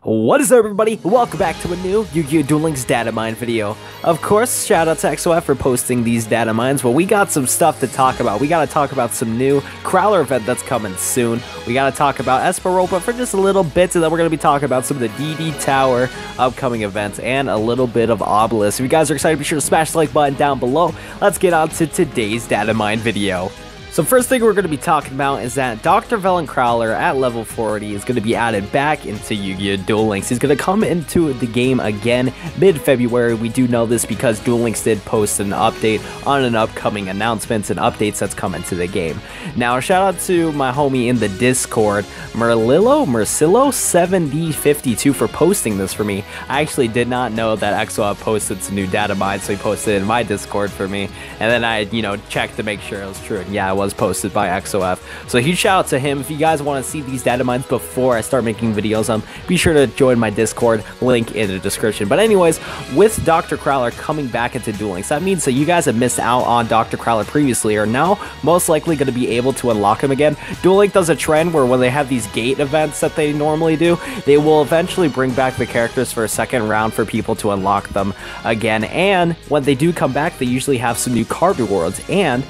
What is up, everybody? Welcome back to a new Yu-Gi-Oh! Duel Links Datamine video. Of course, shout out to XOF for posting these datamines, but we got some stuff to talk about. We gotta talk about some new Crowler event that's coming soon. We gotta talk about Europa for just a little bit, and then we're gonna be talking about some of the DD Tower upcoming events and a little bit of Obelisk. If you guys are excited, be sure to smash the like button down below. Let's get on to today's datamine video. So first thing we're going to be talking about is that Dr. Velen Crowler at level 40 is going to be added back into Yu-Gi-Oh! Duel Links. He's going to come into the game again mid-February. We do know this because Duel Links did post an update on an upcoming announcements and updates that's coming to the game. Now, shout out to my homie in the Discord, Mercillo7052 for posting this for me. I actually did not know that XOF posted some new datamines, so he posted it in my Discord for me. And then I, checked to make sure it was true. And yeah, it was posted by XOF. So huge shout out to him. If you guys want to see these datamines before I start making videos, be sure to join my Discord, link in the description. But anyways, with Dr. Crowler coming back into Duel Links, that means that you guys have missed out on Dr. Crowler previously are now most likely going to be able to unlock him again. Duel Link does a trend where when they have these gate events that they normally do, they will eventually bring back the characters for a second round for people to unlock them again. And when they do come back, they usually have some new card rewards. And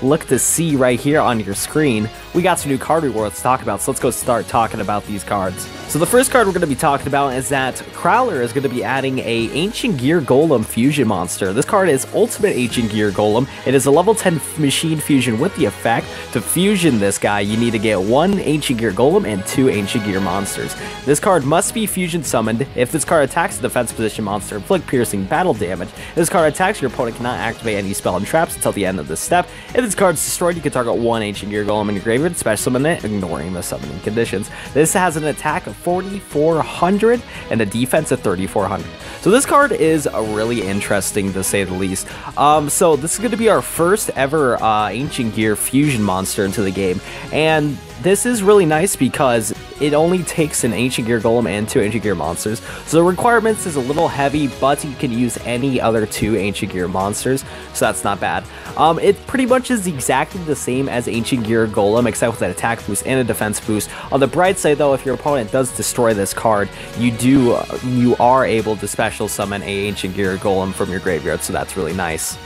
look to see right here on your screen, we got some new card rewards to talk about, so let's go start talking about these cards. So the first card we're going to be talking about is that Crowler is going to be adding a Ancient Gear Golem fusion monster. This card is Ultimate Ancient Gear Golem. It is a level 10 machine fusion with the effect. To fusion this guy, you need to get 1 Ancient Gear Golem and 2 Ancient Gear monsters. This card must be fusion summoned. If this card attacks a defense position monster, inflict piercing battle damage. If this card attacks, your opponent cannot activate any spell and traps until the end of this step. If this card is destroyed, you can target 1 Ancient Gear Golem in your graveyard, special summon it, ignoring the summoning conditions. This has an attack of 4,400 and a defense of 3,400. So this card is really interesting to say the least. So this is going to be our first ever Ancient Gear fusion monster into the game, and this is really nice because it only takes an Ancient Gear Golem and 2 Ancient Gear monsters. So the requirements is a little heavy, but you can use any other 2 Ancient Gear monsters, so that's not bad. It pretty much is exactly the same as Ancient Gear Golem, except with an attack boost and a defense boost. On the bright side, though, if your opponent does destroy this card, you are able to special summon a Ancient Gear Golem from your graveyard, so that's really nice.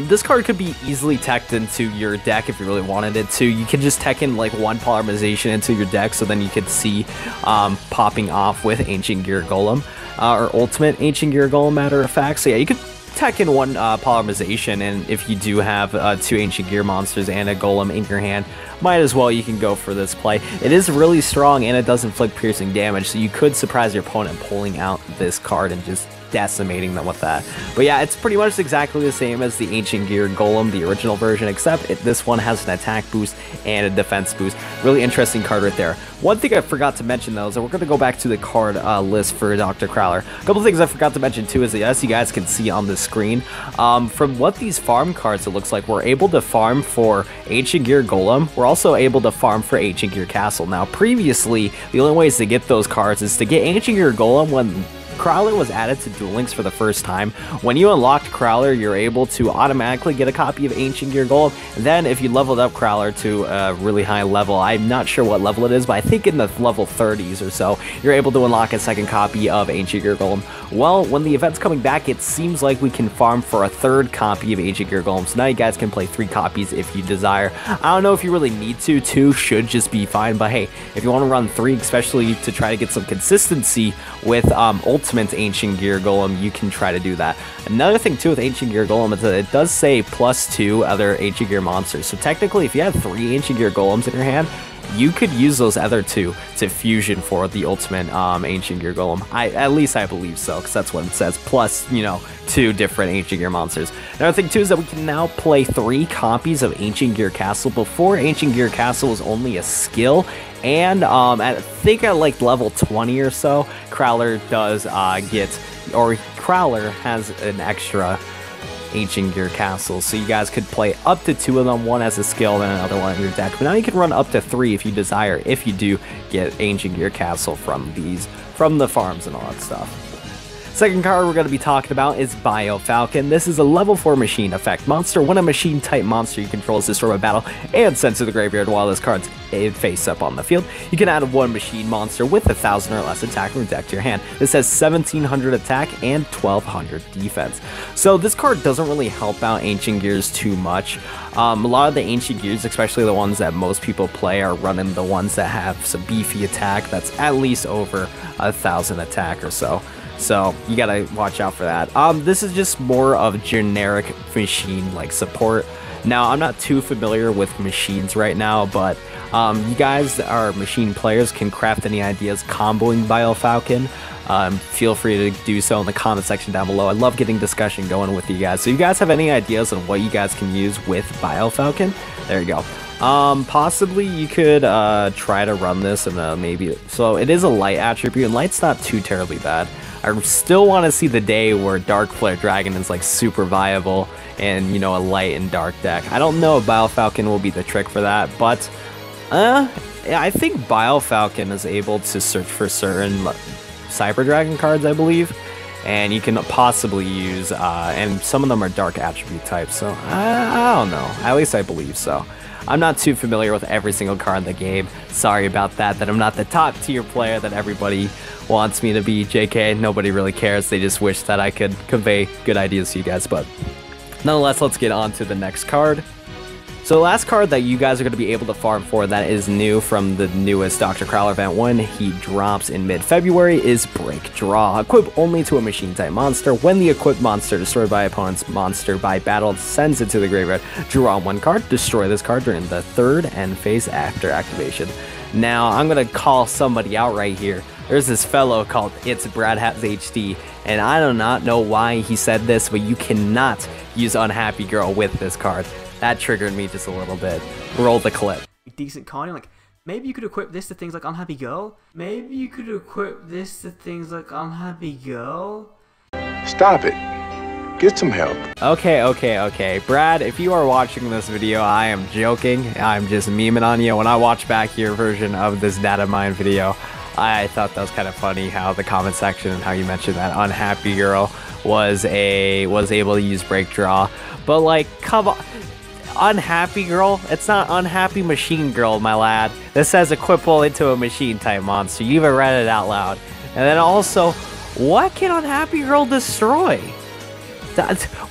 This card could be easily teched into your deck if you really wanted it to. You can just tech in like 1 polymerization into your deck, so then you could see popping off with Ancient Gear Golem, or Ultimate Ancient Gear Golem, matter of fact. So yeah, you could tech in 1 polymerization, and if you do have 2 Ancient Gear monsters and a Golem in your hand, might as well, you can go for this play. It is really strong, and it does inflict piercing damage, so you could surprise your opponent pulling out this card and just decimating them with that. But yeah, it's pretty much exactly the same as the Ancient Gear Golem, the original version, except this one has an attack boost and a defense boost. Really interesting card right there. One thing I forgot to mention, though, is that we're going to go back to the card list for Dr. Crowler. A couple things I forgot to mention, too, is that, as you guys can see on the screen, from what these farm cards, it looks like we're able to farm for Ancient Gear Golem. We're also able to farm for Ancient Gear Castle. Now, previously, the only ways to get those cards is to get Ancient Gear Golem when Crowler was added to Duel Links for the first time. When you unlocked Crowler, you're able to automatically get a copy of Ancient Gear Golem. And then if you leveled up Crowler to a really high level, I'm not sure what level it is, but I think in the level 30s or so, you're able to unlock a second copy of Ancient Gear Golem. Well, when the event's coming back, it seems like we can farm for a 3rd copy of Ancient Gear Golem. So now you guys can play 3 copies if you desire. I don't know if you really need to. 2 should just be fine, but hey, if you want to run 3, especially to try to get some consistency with Ultimate Ancient Gear Golem, you can try to do that. Another thing too with Ancient Gear Golem is that it does say +2 other Ancient Gear monsters. So technically, if you have 3 Ancient Gear Golems in your hand, you could use those other 2 to fusion for the Ultimate Ancient Gear Golem. At least I believe so, because that's what it says, plus, 2 different Ancient Gear monsters. Another thing too is that we can now play 3 copies of Ancient Gear Castle. Before, Ancient Gear Castle was only a skill, and I think at like level 20 or so, Crowler does Crowler has an extra Ancient Gear Castle, so you guys could play up to 2 of them, 1 as a skill and another one in your deck. But now you can run up to 3 if you desire, if you do get Ancient Gear Castle from the farms and all that stuff. Second card we're going to be talking about is Bio Falcon. This is a level 4 machine effect monster. When a machine type monster you control is destroyed by battle and sent to the graveyard while this card's face up on the field, you can add one machine monster with 1,000 or less attack from your deck to your hand. This has 1,700 attack and 1,200 defense. So this card doesn't really help out Ancient Gears too much. A lot of the Ancient Gears, especially the ones that most people play, are running the ones that have some beefy attack that's at least over 1,000 attack or so. So you gotta watch out for that. This is just more of generic machine like support. Now I'm not too familiar with machines right now, but you guys that are machine players can craft any ideas comboing Bio Falcon. Feel free to do so in the comment section down below. I love getting discussion going with you guys. So you guys have any ideas on what you guys can use with Bio Falcon? There you go. Possibly you could try to run this and maybe, so it is a light attribute and light's not too terribly bad. I still want to see the day where Dark Flare Dragon is like super viable and, you know, a light and dark deck. I don't know if Bio Falcon will be the trick for that, but I think Bio Falcon is able to search for certain Cyber Dragon cards, I believe, and you can possibly use, and some of them are dark attribute types, so I don't know, at least I believe so. I'm not too familiar with every single card in the game. Sorry about that I'm not the top tier player that everybody wants me to be. JK, nobody really cares. They just wish that I could convey good ideas to you guys. But nonetheless, let's get on to the next card. So the last card that you guys are going to be able to farm for that is new from the newest Dr. Crowler event when he drops in mid-February is Break Draw. Equip only to a machine type monster. When the equipped monster destroyed by opponent's monster by battle sends it to the graveyard, draw one card, destroy this card during the third end phase after activation. Now I'm going to call somebody out right here. There's this fellow called ItsBradazHD, and I do not know why he said this, but you cannot use Unhappy Girl with this card. That triggered me just a little bit. Roll the clip. Decent carding, like maybe you could equip this to things like Unhappy Girl. Maybe you could equip this to things like Unhappy Girl. Stop it. Get some help. Okay. Brad, if you are watching this video, I am joking. I'm just memeing on you. When I watch back your version of this Datamine video, I thought that was kind of funny how the comment section and how you mentioned that Unhappy Girl was able to use Break Draw. But like, come on. Unhappy Girl? It's not Unhappy Machine Girl, my lad. This says equip only to a machine type monster. You even read it out loud. And then also, what can Unhappy Girl destroy?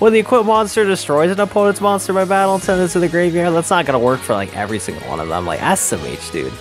When the equipped monster destroys an opponent's monster by battle and sends it to the graveyard, that's not gonna work for like every single one of them. Like SMH, dude.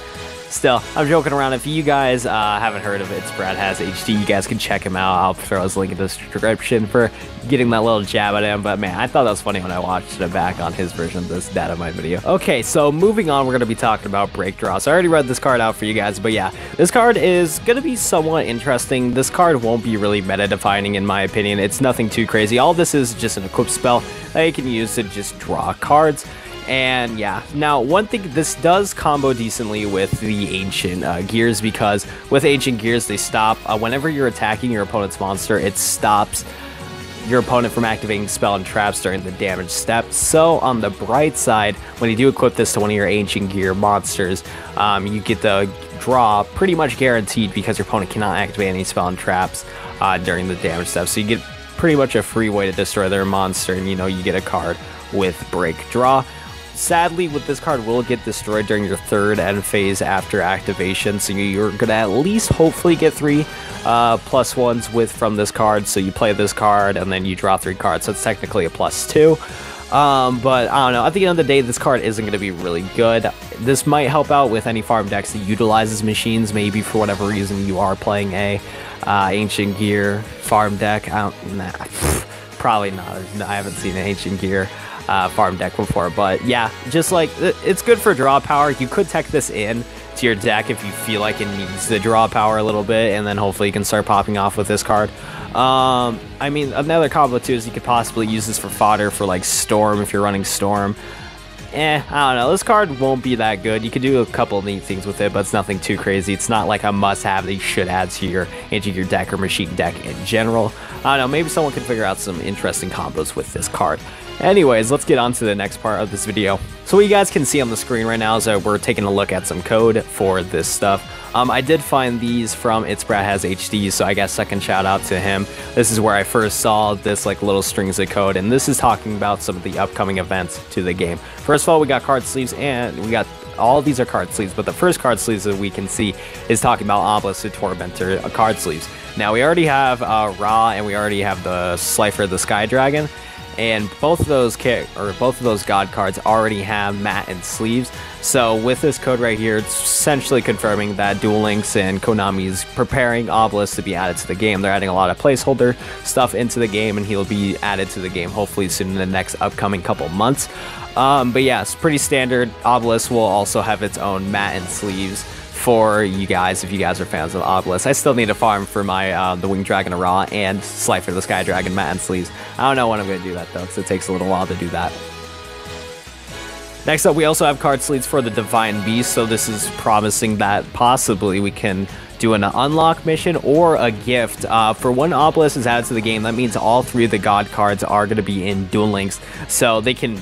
Still, I'm joking around. If you guys haven't heard of ItsBradazHD, you guys can check him out. I'll throw his link in the description for getting that little jab at him. But man, I thought that was funny when I watched it back on his version of this Datamine video. Okay, so moving on, we're going to be talking about Break Draw. So I already read this card out for you guys, but yeah, this card is going to be somewhat interesting. This card won't be really meta-defining in my opinion. It's nothing too crazy. All this is just an equip spell that you can use to just draw cards. And yeah, now one thing, this does combo decently with the Ancient Gears, because with Ancient Gears they stop whenever you're attacking your opponent's monster, it stops your opponent from activating spell and traps during the damage step. So on the bright side, when you do equip this to one of your Ancient Gear monsters, you get the draw pretty much guaranteed because your opponent cannot activate any spell and traps during the damage step. So you get pretty much a free way to destroy their monster, and you know, you get a card with Break Draw. Sadly, with this card will get destroyed during your third end phase after activation, so you're gonna at least hopefully get 3 +1s from this card. So you play this card and then you draw 3 cards, so it's technically a +2. But I don't know, at the end of the day, this card isn't gonna be really good. This might help out with any farm decks that utilizes machines. Maybe for whatever reason you are playing a Ancient Gear farm deck. Probably not. I haven't seen an Ancient Gear farm deck before, but yeah, just like it's good for draw power. You could tech this in to your deck if you feel like it needs the draw power a little bit, and then hopefully you can start popping off with this card. I mean, another combo too is you could possibly use this for fodder for like Storm if you're running Storm. I don't know, this card won't be that good. You could do a couple neat things with it, but it's nothing too crazy. It's not like a must-have that you should add to your deck or machine deck in general. I don't know, maybe someone can figure out some interesting combos with this card. Anyways, let's get on to the next part of this video. So what you guys can see on the screen right now is that we're taking a look at some code for this stuff. I did find these from ItsBradazHD, so I guess second shout out to him. This is where I first saw this like little strings of code, and this is talking about some of the upcoming events to the game. First of all, we got card sleeves, and we got all of these are card sleeves, but the first card sleeves that we can see is talking about Obelisk the Tormentor card sleeves. Now we already have Ra, and we already have the Slifer the Sky Dragon. And both of those god cards already have mat and sleeves. So with this code right here, it's essentially confirming that Duel Links and Konami's preparing Obelisk to be added to the game. They're adding a lot of placeholder stuff into the game, and he'll be added to the game hopefully soon in the next upcoming couple months. But yeah, it's pretty standard. Obelisk will also have its own mat and sleeves for you guys if you guys are fans of Obelisk. I still need to farm for my the Winged Dragon Ra and Slifer the Sky Dragon mat and sleeves. I don't know when I'm going to do that though, because it takes a little while to do that. Next up, we also have card sleeves for the Divine Beast, so this is promising that possibly we can do an unlock mission or a gift. For when Obelisk is added to the game, that means all three of the god cards are going to be in Duel Links, so they can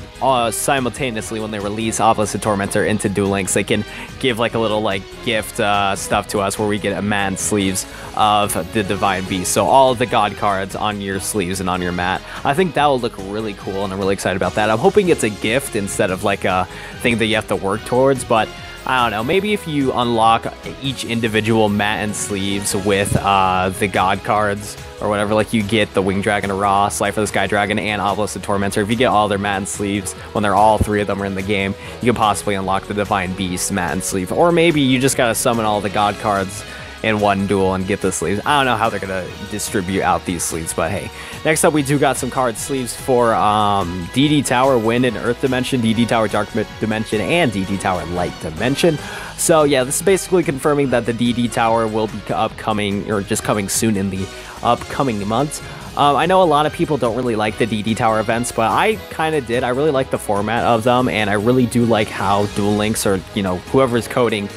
simultaneously, when they release Obelisk the Tormentor into Duel Links, they can give like a little like gift stuff to us where we get a mat sleeves of the Divine Beast. So all of the god cards on your sleeves and on your mat. I think that will look really cool, and I'm really excited about that. I'm hoping it's a gift instead of like a thing that you have to work towards, but I don't know, maybe if you unlock each individual mat and sleeves with the god cards or whatever, like you get the Winged Dragon Ra, Slifer the Sky Dragon, and Obelisk the Tormentor, if you get all their mat and sleeves when they're all three of them are in the game, you can possibly unlock the Divine Beast mat and sleeve. Or maybe you just gotta summon all the god cards in one duel and get the sleeves. I don't know how they're gonna distribute out these sleeves, but hey. Next up, we do got some card sleeves for DD Tower Wind and Earth Dimension, DD Tower Dark Dimension, and DD Tower Light Dimension. So yeah, this is basically confirming that the DD Tower will be upcoming, or just coming soon in the upcoming months. I know a lot of people don't really like the DD Tower events, but I kind of did. I really like the format of them, and I really do like how Duel Links, or you know, whoever's coding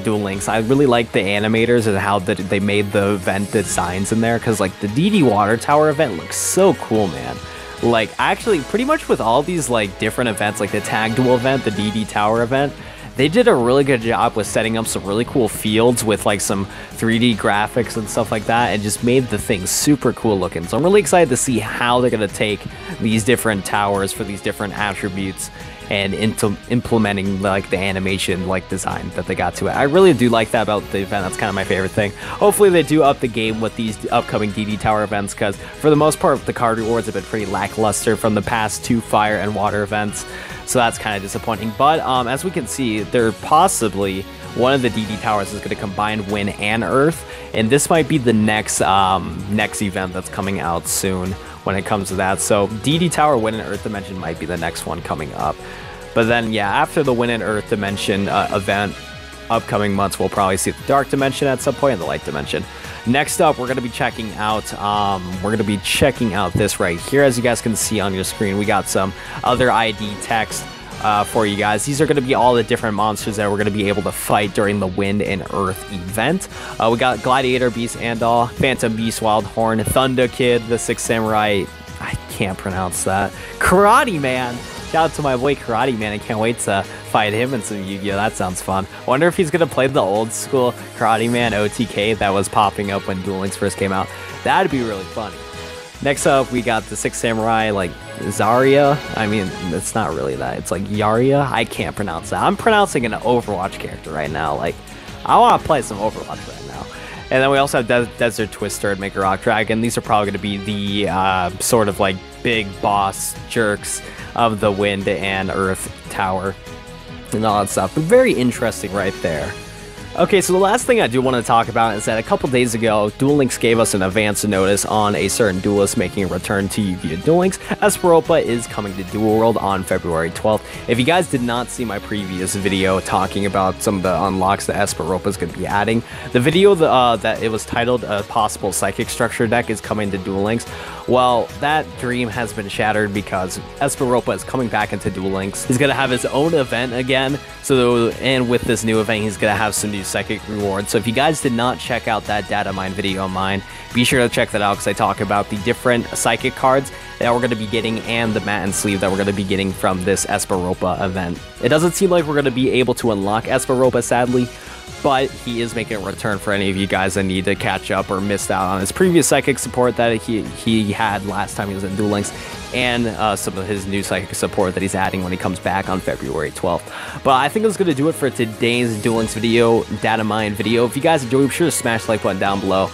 Duel Links, I really like the animators and how they made the event designs in there, because like the DD Water Tower event looks so cool, man. Like actually pretty much with all these like different events, like the Tag Duel event, the DD Tower event, they did a really good job with setting up some really cool fields with like some 3D graphics and stuff like that, and just made the thing super cool looking. So I'm really excited to see how they're going to take these different towers for these different attributes and into implementing like the animation like design that they got to it. I really do like that about the event. That's kind of my favorite thing. Hopefully they do up the game with these upcoming DD Tower events, because for the most part the card rewards have been pretty lackluster from the past two fire and water events, so that's kind of disappointing. But as we can see, they're possibly one of the DD Towers is going to combine Wind and Earth, and this might be the next event that's coming out soon when it comes to that. So DD Tower Wind and Earth Dimension might be the next one coming up. But then yeah, after the Wind and Earth Dimension event, upcoming months, we'll probably see the Dark Dimension at some point and the Light Dimension. Next up, we're going to be checking out this right here. As you guys can see on your screen, we got some other ID text for you guys. These are going to be all the different monsters that we're going to be able to fight during the Wind and Earth event. We got Gladiator Beast Andal, Phantom Beast Wild Horn, Thunder Kid, the Sixth Samurai, I can't pronounce that, Karate Man. Shout out to my boy Karate Man. I can't wait to fight him in some Yu-Gi-Oh! That sounds fun. Wonder if he's going to play the old school Karate Man OTK that was popping up when Duel Links first came out. That'd be really funny. Next up, we got the Sixth Samurai, like Zarya. I mean, it's not really that. It's like Yarya. I can't pronounce that. I'm pronouncing an Overwatch character right now. Like, I want to play some Overwatch right now. And then we also have Desert Twister and Mega Rock Dragon. These are probably going to be the sort of like big boss jerks of the Wind and Earth Tower and all that stuff. But very interesting right there. Okay, so the last thing I do want to talk about is that a couple days ago, Duel Links gave us an advance notice on a certain duelist making a return to Yu-Gi-Oh! Duel Links. Esperopa is coming to Duel World on February 12th. If you guys did not see my previous video talking about some of the unlocks that Esperopa is going to be adding, the video that it was titled a possible Psychic Structure deck is coming to Duel Links. Well, that dream has been shattered because Esperopa is coming back into Duel Links. He's going to have his own event again, and with this new event, he's going to have some new new psychic reward. So if you guys did not check out that Datamine video of mine, be sure to check that out because I talk about the different psychic cards that we're going to be getting and the mat and sleeve that we're going to be getting from this Esperopa event. It doesn't seem like we're going to be able to unlock Esperopa, sadly, but he is making a return for any of you guys that need to catch up or missed out on his previous psychic support that he had last time he was in Duel Links, and some of his new psychic support that he's adding when he comes back on February 12th. But I think that's going to do it for today's Duel Links video, Datamine video. If you guys enjoyed, be sure to smash the like button down below.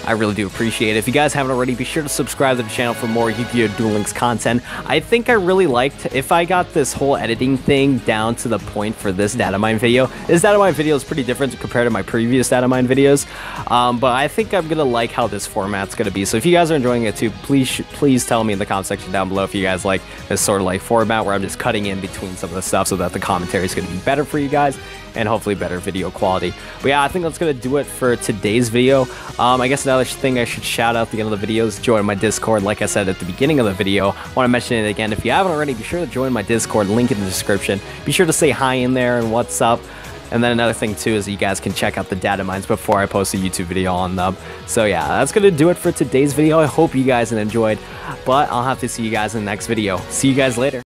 I really do appreciate it. If you guys haven't already, be sure to subscribe to the channel for more Yu-Gi-Oh! Duel Links content. I think I really liked, if I got this whole editing thing down to the point for this Datamine video. This Datamine video is pretty different compared to my previous Datamine videos, but I think I'm gonna like how this format's gonna be. So if you guys are enjoying it too, please tell me in the comment section down below if you guys like this sort of like format where I'm just cutting in between some of the stuff so that the commentary is gonna be better for you guys and hopefully better video quality. But yeah, I think that's gonna do it for today's video. I guess another thing I should shout out at the end of the video is join my Discord. Like I said at the beginning of the video, I want to mention it again. If you haven't already, be sure to join my Discord, link in the description. Be sure to say hi in there and what's up. And then another thing too is you guys can check out the Datamines before I post a YouTube video on them. So yeah, that's gonna do it for today's video. I hope you guys enjoyed, but I'll have to see you guys in the next video. See you guys later.